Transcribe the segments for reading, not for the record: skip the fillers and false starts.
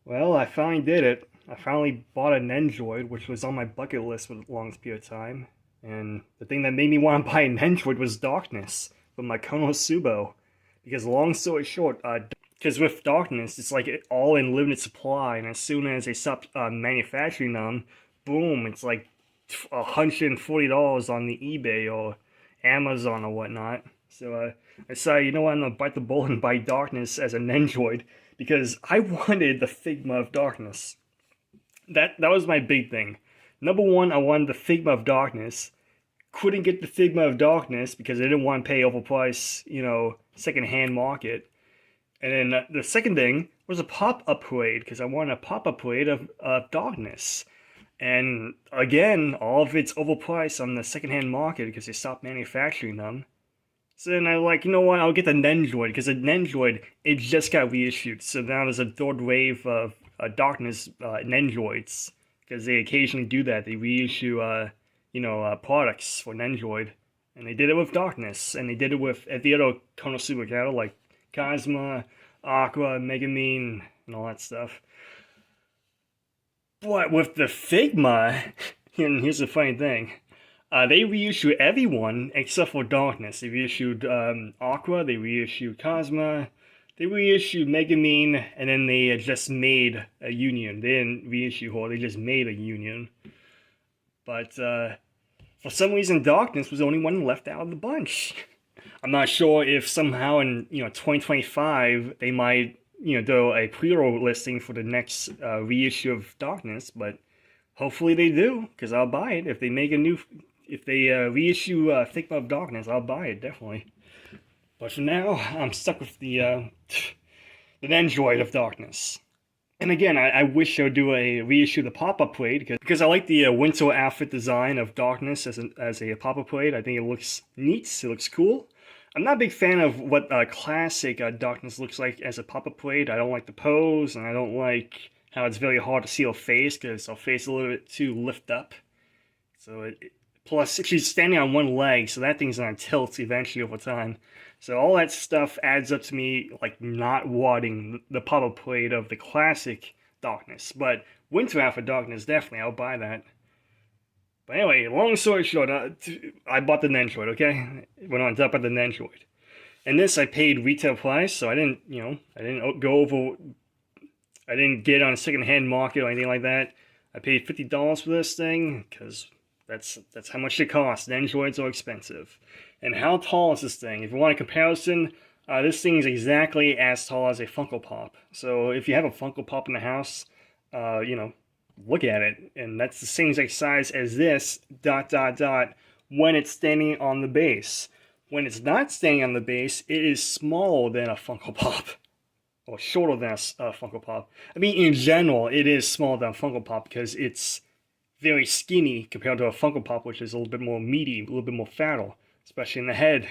Well, I finally did it. I finally bought a Nendoroid, which was on my bucket list for the longest period of time. And the thing that made me want to buy a Nendoroid was Darkness from my Konosuba. Because long story short, because with Darkness, it's like all in limited supply, and as soon as they stop manufacturing them, boom, it's like $140 on the eBay or Amazon or whatnot. So I decided, you know what, I'm gonna bite the bullet and buy Darkness as a Nendoroid because I wanted the Figma of Darkness. That was my big thing. Number one, I wanted the Figma of Darkness. Couldn't get the Figma of Darkness because I didn't want to pay overpriced, second-hand market. And then the second thing was a pop-up parade because I wanted a pop-up parade of Darkness. And again, all of it's overpriced on the second-hand market because they stopped manufacturing them. So then I like, you know what, I'll get the Nendoroid, because the Nendoroid, it just got reissued. So now there's a third wave of Darkness Nendoroids, because they occasionally do that. They reissue, products for Nendoroid. And they did it with Darkness, and they did it with the other Konosuba cattle, like Cosma, Aqua, Megamine, and all that stuff. But with the Figma, and here's the funny thing, they reissued everyone except for Darkness. They reissued Aqua, they reissued Cosma, they reissued Megamine, and then they just made a Union. They didn't reissue her, they just made a Union. But for some reason, Darkness was the only one left out of the bunch. I'm not sure if somehow in 2025 they might do a pre-order listing for the next reissue of Darkness, but hopefully they do, because I'll buy it. If they reissue Figma of Darkness, I'll buy it, definitely. But for now, I'm stuck with the Nendoroid of Darkness. And again, I wish I would do a reissue the pop-up parade, because I like the winter outfit design of Darkness as a pop-up parade. I think it looks neat, it looks cool. I'm not a big fan of what classic Darkness looks like as a pop-up parade. I don't like the pose, and I don't like how it's very hard to see her face, because her face is a little bit too lift up. So plus, she's standing on one leg, so that thing's gonna tilt eventually over time. So all that stuff adds up to me like not wanting the pop-up parade of the classic Darkness. But Winter Outfit Darkness, definitely, I'll buy that. But anyway, long story short, I bought the Nendoroid, okay? Went on top of the Nendoroid. And this I paid retail price, so I didn't get it on a second-hand market or anything like that. I paid $50 for this thing, because that's how much it costs. Nendoroids are expensive. And how tall is this thing? If you want a comparison, this thing is exactly as tall as a Funko Pop. So if you have a Funko Pop in the house, look at it. And that's the same exact size as this, when it's standing on the base. When it's not standing on the base, it is smaller than a Funko Pop. Or shorter than a Funko Pop. I mean, in general, it is smaller than a Funko Pop because it's very skinny compared to a Funko Pop, which is a little bit more meaty, a little bit more fatter, especially in the head.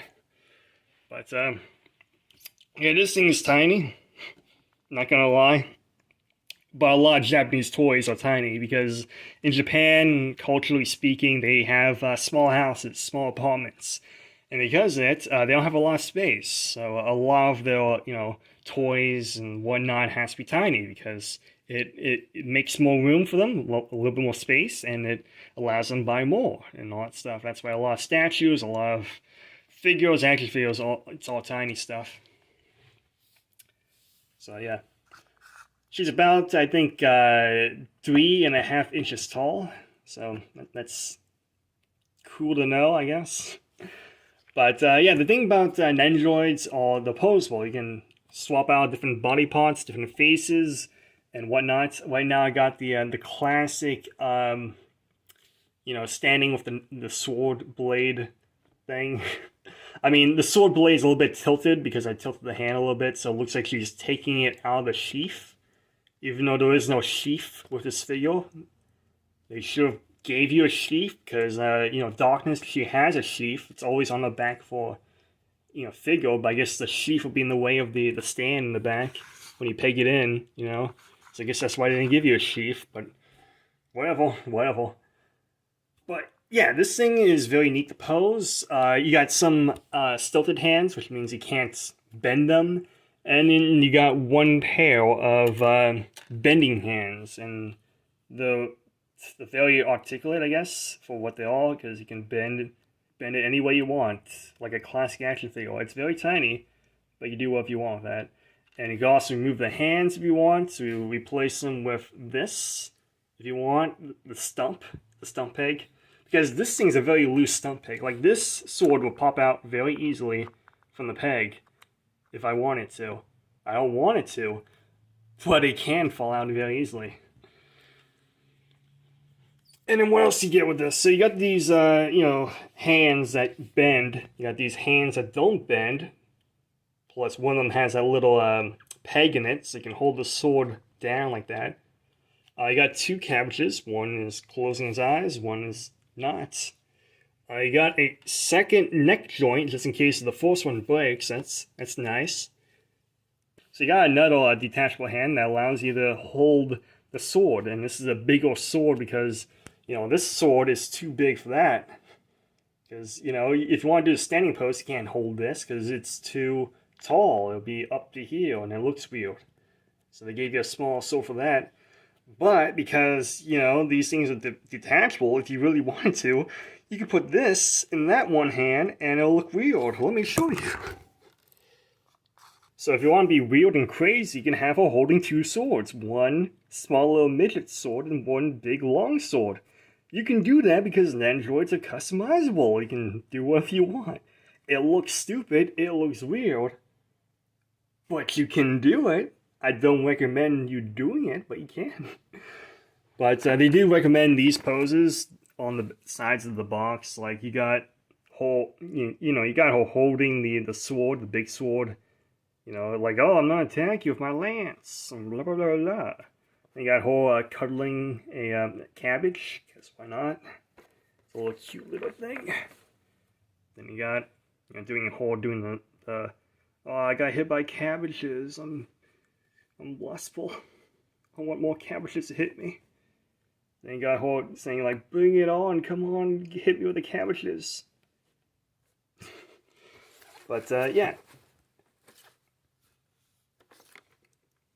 But, yeah, this thing is tiny. Not gonna lie. But a lot of Japanese toys are tiny because in Japan, culturally speaking, they have small houses, small apartments. And because of it, they don't have a lot of space. So a lot of their, toys and whatnot has to be tiny because it makes more room for them, a little bit more space, and it allows them to buy more and all that stuff. That's why a lot of statues, a lot of figures, action figures, it's all tiny stuff. So yeah. She's about, I think, 3.5 inches tall. So that's cool to know, I guess. But yeah, the thing about Nendoroids are the posable. You can swap out different body parts, different faces, and whatnot. Right now, I got the classic, standing with the sword blade thing. I mean, the sword blade is a little bit tilted because I tilted the hand a little bit, so it looks like she's taking it out of the sheath. Even though there is no sheath with this figure, they should have gave you a sheath because, Darkness, she has a sheath. It's always on the back for, figure, but I guess the sheath will be in the way of the stand in the back when you peg it in, So I guess that's why they didn't give you a sheath, but whatever. But yeah, this thing is very neat to pose. You got some stilted hands, which means you can't bend them. And then you got one pair of bending hands, and they're very articulate, I guess, for what they are, because you can bend it any way you want, like a classic action figure. It's very tiny, but you do what you want with that. And you can also remove the hands if you want to replace them with this, if you want, the stump peg. Because this thing's a very loose stump peg. Like, this sword will pop out very easily from the peg if I want it to. I don't want it to, but it can fall out very easily. And then what else do you get with this? So you got these, hands that bend. You got these hands that don't bend. Plus, one of them has a little peg in it, so you can hold the sword down like that. You got two cabbages. One is closing his eyes, one is not. You got a second neck joint, just in case the first one breaks. That's nice. So you got another detachable hand that allows you to hold the sword. And this is a bigger sword because, this sword is too big for that. Because, if you want to do a standing pose, you can't hold this because it's too tall. It'll be up to here and it looks weird. So they gave you a small sword for that. But because, these things are detachable, if you really wanted to, you could put this in that one hand and it'll look weird. Let me show you. So if you want to be weird and crazy, you can have her holding two swords. One small little midget sword and one big long sword. You can do that because Nendoroids are customizable. You can do whatever you want. It looks stupid, it looks weird, but you can do it. I don't recommend you doing it, but you can. But they do recommend these poses on the sides of the box. Like you got her, you got her holding the sword, the big sword. Like, oh, I'm gonna attack you with my lance. Blah blah blah blah. And you got her cuddling a cabbage, because why not? It's a little cute little thing. Then you got doing the oh, I got hit by cabbages. I'm lustful. I want more cabbages to hit me. Then you got her saying like, bring it on, come on, hit me with the cabbages. But yeah.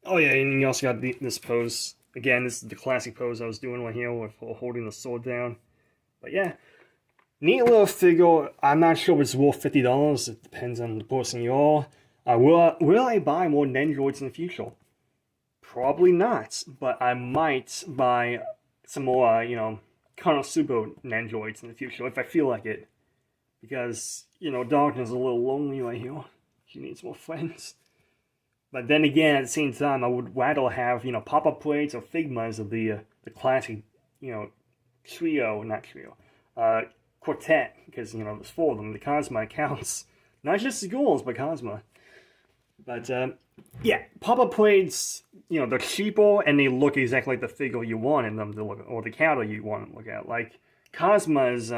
Oh yeah, and you also got this pose. Again, this is the classic pose I was doing right here with holding the sword down. But yeah, neat little figure. I'm not sure if it's worth $50. It depends on the person you are. Will I buy more Nendoroids in the future? Probably not, but I might buy some more, Konosuba Nendoroids in the future if I feel like it. Because, Darkness is a little lonely right here. She needs more friends. But then again, at the same time, I would rather have, pop-up plates or Figmas of the classic, quartet. Because, there's four of them. The Cosma counts. Not just the ghouls, but Cosma. But, yeah, pop-up plates, they're cheaper and they look exactly like the figure you wanted them to look, or the counter you want to look at. Like, Cosma's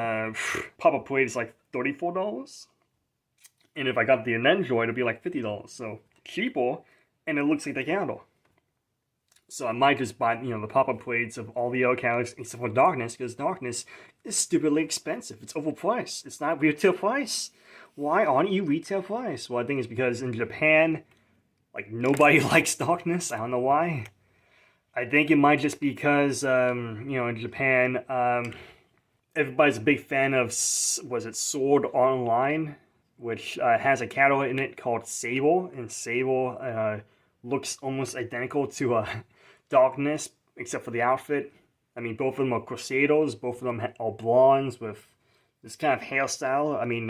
pop-up plate is like $34. And if I got the Nendoroid, it'd be like $50. So, cheaper, and it looks like the counter. So I might just buy, the pop-up plates of all the other counters except for Darkness, because Darkness is stupidly expensive. It's overpriced. It's not retail price. Why aren't you retail price? Well, I think it's because in Japan, like, nobody likes Darkness. I don't know why. I think it might just be because, in Japan, everybody's a big fan of, was it Sword Online? Which has a catalog in it called Sable, and Sable looks almost identical to Darkness, except for the outfit. I mean, both of them are Crusaders, both of them are blondes with this kind of hairstyle. I mean,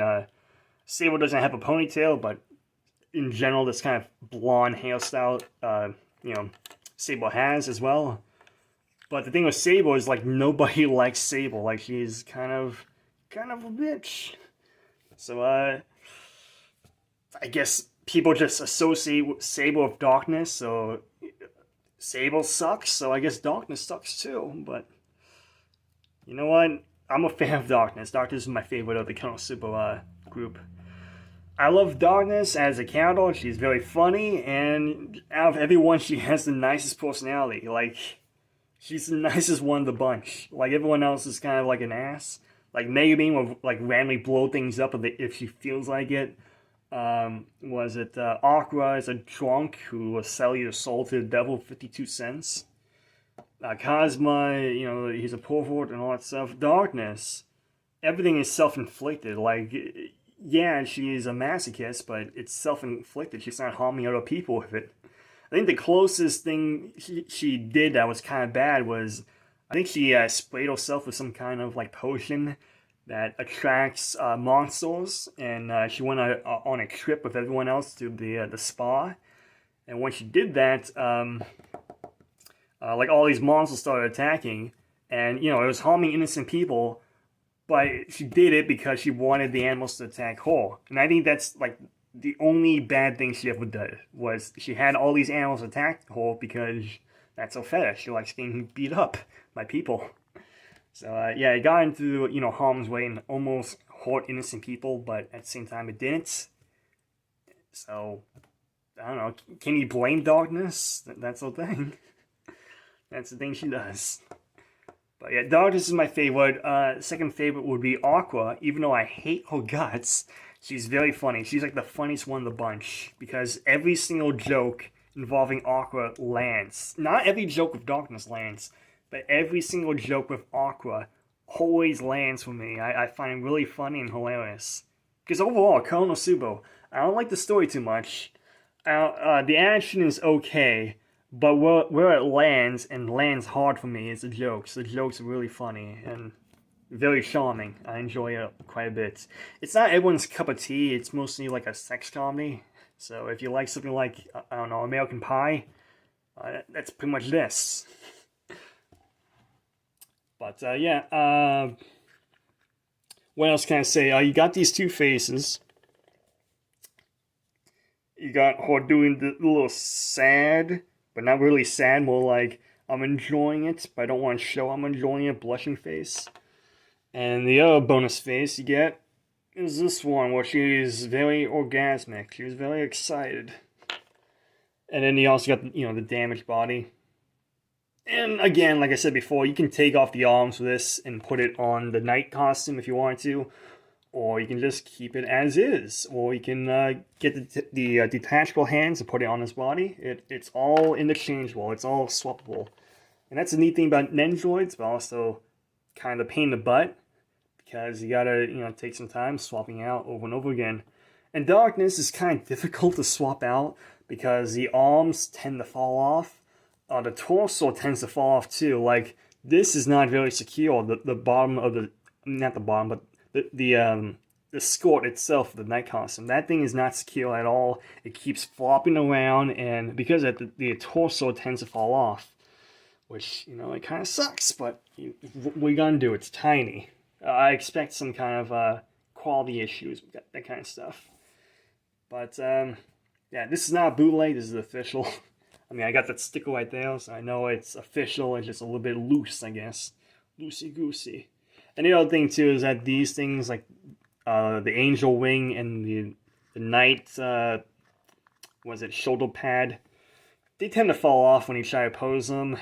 Sable doesn't have a ponytail, but in general, this kind of blonde hairstyle, Sable has as well. But the thing with Sable is, like, nobody likes Sable. Like, she's kind of a bitch. So, I guess people just associate Sable with Darkness, so Sable sucks, so I guess Darkness sucks too, but you know what? I'm a fan of Darkness. Darkness is my favorite of the Konosuba group. I love Darkness as a character. She's very funny, and out of everyone, she has the nicest personality. Like, she's the nicest one of the bunch. Like, everyone else is kind of like an ass. Like, Megumin will, like, randomly blow things up if she feels like it. Was it Aqua is a drunk who will sell your soul to the devil 52 cents. Cosma, he's a pervert and all that stuff. Darkness, everything is self-inflicted. Like, yeah, she is a masochist, but it's self-inflicted. She's not harming other people with it. I think the closest thing she did that was kind of bad was, I think she sprayed herself with some kind of like potion that attracts monsters, and she went on a trip with everyone else to the spa. And when she did that, like all these monsters started attacking, and it was harming innocent people. But she did it because she wanted the animals to attack her, and I think that's like the only bad thing she ever did was she had all these animals attack her because that's her fetish. She likes getting beat up by people. So yeah, it got into harm's way and almost hurt innocent people, but at the same time it didn't. So I don't know. Can you blame Darkness? That's the thing. That's the thing she does. But yeah, Darkness is my favorite. Second favorite would be Aqua. Even though I hate her guts, she's very funny. She's like the funniest one of the bunch because every single joke involving Aqua lands. Not every joke with Darkness lands, but every single joke with Aqua always lands for me. I find it really funny and hilarious. Because overall, Konosuba, I don't like the story too much. The action is okay, but where it lands, and lands hard for me, is the jokes. The jokes are really funny and very charming. I enjoy it quite a bit. It's not everyone's cup of tea. It's mostly like a sex comedy. So if you like something like, I don't know, American Pie, that's pretty much this. But yeah, what else can I say? You got these two faces. You got her doing the little sad, but not really sad, more like I'm enjoying it, but I don't want to show I'm enjoying it, blushing face. And the other bonus face you get is this one, where she is very orgasmic. She was very excited. And then you also got, the damaged body. And again, like I said before, you can take off the arms for this and put it on the knight costume if you want to. Or you can just keep it as is. Or you can get the detachable hands and put it on his body. It's all interchangeable. It's all swappable. And that's the neat thing about Nendoroids, but also kind of a pain in the butt. Because you gotta, take some time swapping out over and over again. And Darkness is kind of difficult to swap out because the arms tend to fall off. The torso tends to fall off too. Like, this is not very secure. The bottom of the, not the bottom, but the skirt itself, the night costume, that thing is not secure at all. It keeps flopping around, and because of that, the torso tends to fall off, which, it kind of sucks, but what are you gonna do? It's tiny. I expect some kind of quality issues with that kind of stuff. But, yeah, this is not a bootleg, this is official. I mean, I got that sticker right there, so I know it's official. It's just a little bit loose, I guess. Loosey-goosey. And the other thing, too, is that these things, like the angel wing and the knight, shoulder pad, they tend to fall off when you try to pose them.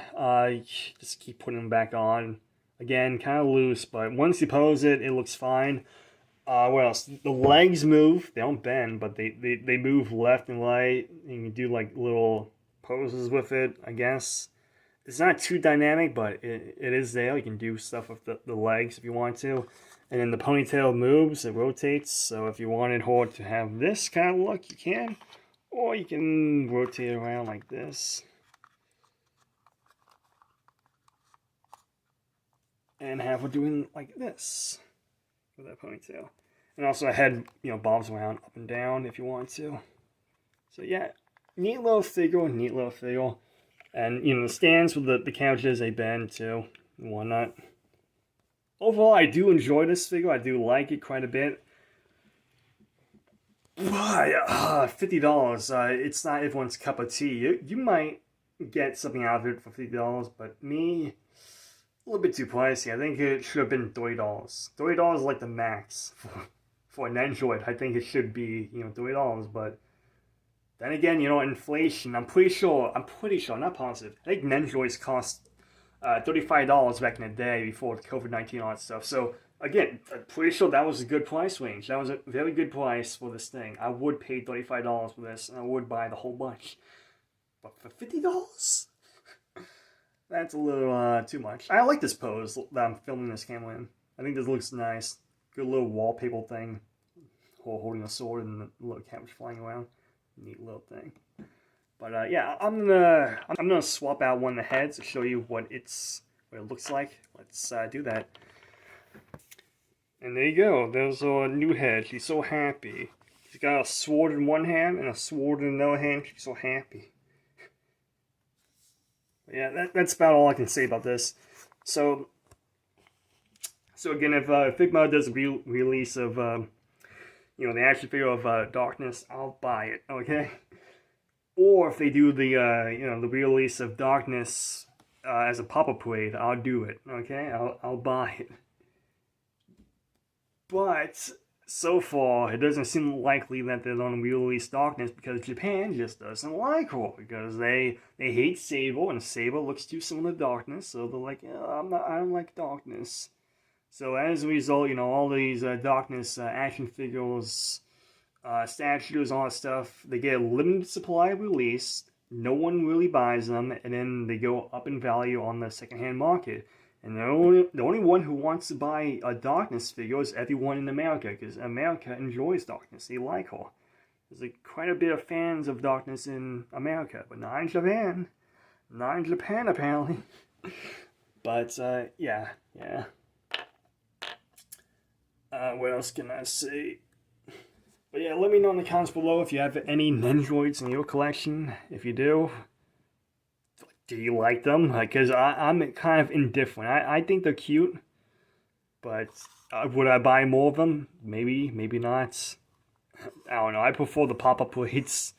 Just keep putting them back on. Again, kind of loose, but once you pose it, it looks fine. What else? The legs move. They don't bend, but they move left and right. And you do, like, little poses with it, I guess. It's not too dynamic, but it is there. You can do stuff with the legs if you want to. And then the ponytail moves, it rotates. So if you wanted her to have this kind of look, you can. Or you can rotate it around like this. And have her doing like this with that ponytail. And also a head, bobs around up and down if you want to. So yeah, neat little figure, And, the stands with the couches, they bend too, and whatnot. Overall, I do enjoy this figure. I do like it quite a bit. But, $50, it's not everyone's cup of tea. You might get something out of it for $50, but me, a little bit too pricey. I think it should have been $30. $30 is like the max for an Nendoroid. I think it should be, $30, but then again, inflation, I'm pretty sure, not positive. I think Nendoroids cost $35 back in the day before COVID-19 and all that stuff. So Again, I'm pretty sure that was a good price range. That was a very good price for this thing. I would pay $35 for this, and I would buy the whole bunch. But for $50? That's a little too much. I like this pose that I'm filming this camera in. I think this looks nice. Good little wallpaper thing. Holding a sword and the little cabbage flying around. Neat little thing. But yeah, I'm gonna swap out one of the heads to show you what it looks like. Let's do that. And there you go. There's a new head. She's so happy. She's got a sword in one hand and a sword in another hand. She's so happy. But yeah, that's about all I can say about this. So again, if Figma does a release of the action figure of Darkness, I'll buy it. Okay. Or if they do the the release of Darkness as a pop-up parade, I'll do it. Okay, I'll buy it. But so far, it doesn't seem likely that they're going to release Darkness because Japan just doesn't like her, because they hate Saber, and Saber looks too similar to Darkness, so they're like, I don't like Darkness. So as a result, all these Darkness action figures, statues, all that stuff, they get a limited supply release. No one really buys them, and then they go up in value on the secondhand market. And the only one who wants to buy a Darkness figure is everyone in America, because America enjoys Darkness. They like her. There's quite a bit of fans of Darkness in America, but not in Japan. Not in Japan, apparently. But, yeah. What else can I say? But yeah, let me know in the comments below if you have any Nendoroids in your collection. If you do you like them? Because I'm kind of indifferent. I think they're cute, but would I buy more of them? Maybe, maybe not. I don't know. I prefer the pop-up plates.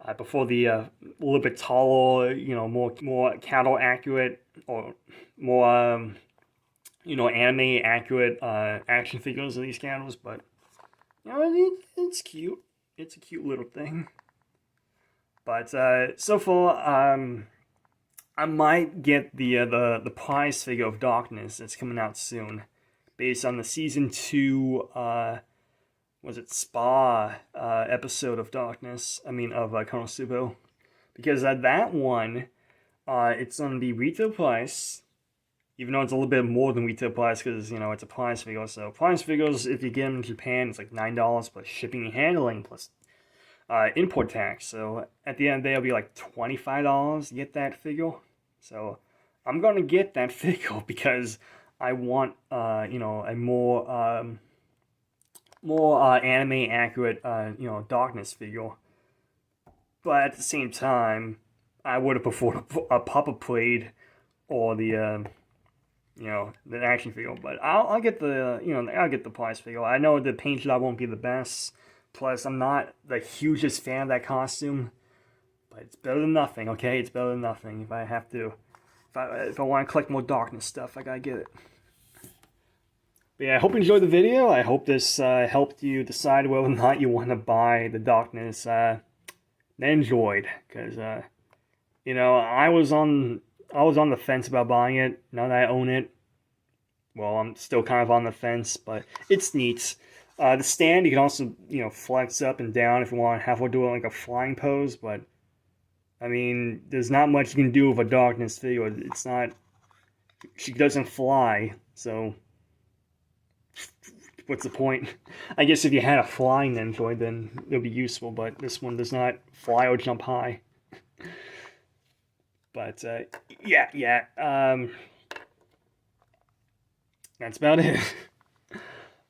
I prefer the little bit taller, more cattle accurate, or more anime accurate action figures of these cattles. But it's cute. It's a cute little thing. But so far, I might get the prize figure of Darkness that's coming out soon, based on the season 2 Spa episode of Darkness. I mean of Konosuba, because that one, it's on the retail price, even though it's a little bit more than retail price because it's a prize figure. So prize figures, if you get them in Japan, it's like $9 plus shipping and handling plus import tax. So at the end of the day, it'll be like $25 to get that figure. So I'm gonna get that figure because I want a more anime accurate Darkness figure. But at the same time, I would have preferred a pop-up plate or the the action figure. But I'll get the I'll get the prize figure. I know the paint job won't be the best. Plus, I'm not the hugest fan of that costume, but it's better than nothing, okay? It's better than nothing. If I have to, if I want to collect more Darkness stuff, I gotta get it. But yeah, I hope you enjoyed the video. I hope this helped you decide whether or not you want to buy the Darkness Nendoroid, because I was on the fence about buying it. Now that I own it, well, I'm still kind of on the fence, but it's neat. The stand, you can also, flex up and down if you want to halfway do it like a flying pose, but, I mean, there's not much you can do with a Darkness figure. It's not, she doesn't fly, so, what's the point? I guess if you had a flying Nendoroid, then it would be useful, but this one does not fly or jump high. But, yeah, that's about it.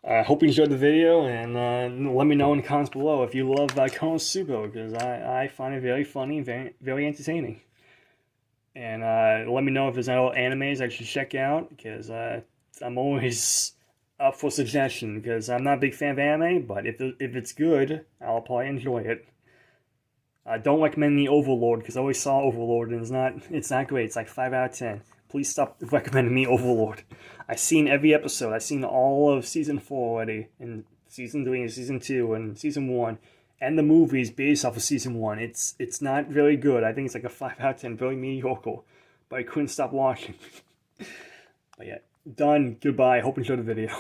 I hope you enjoyed the video, and let me know in the comments below if you love Konosuba, because I find it very funny, very entertaining. And let me know if there's any animes I should check out, because I'm always up for suggestion, because I'm not a big fan of anime, but if it's good, I'll probably enjoy it. Don't recommend me Overlord, because I always saw Overlord, and it's not great. It's like 5 out of 10. Please stop recommending me Overlord. I've seen every episode. I've seen all of Season 4 already, and Season 3, and Season 2, and Season 1, and the movies based off of Season 1. It's not very good. I think it's like a 5 out of 10, very mediocre. But I couldn't stop watching. But yeah, Done. Goodbye. Hope you enjoyed the video.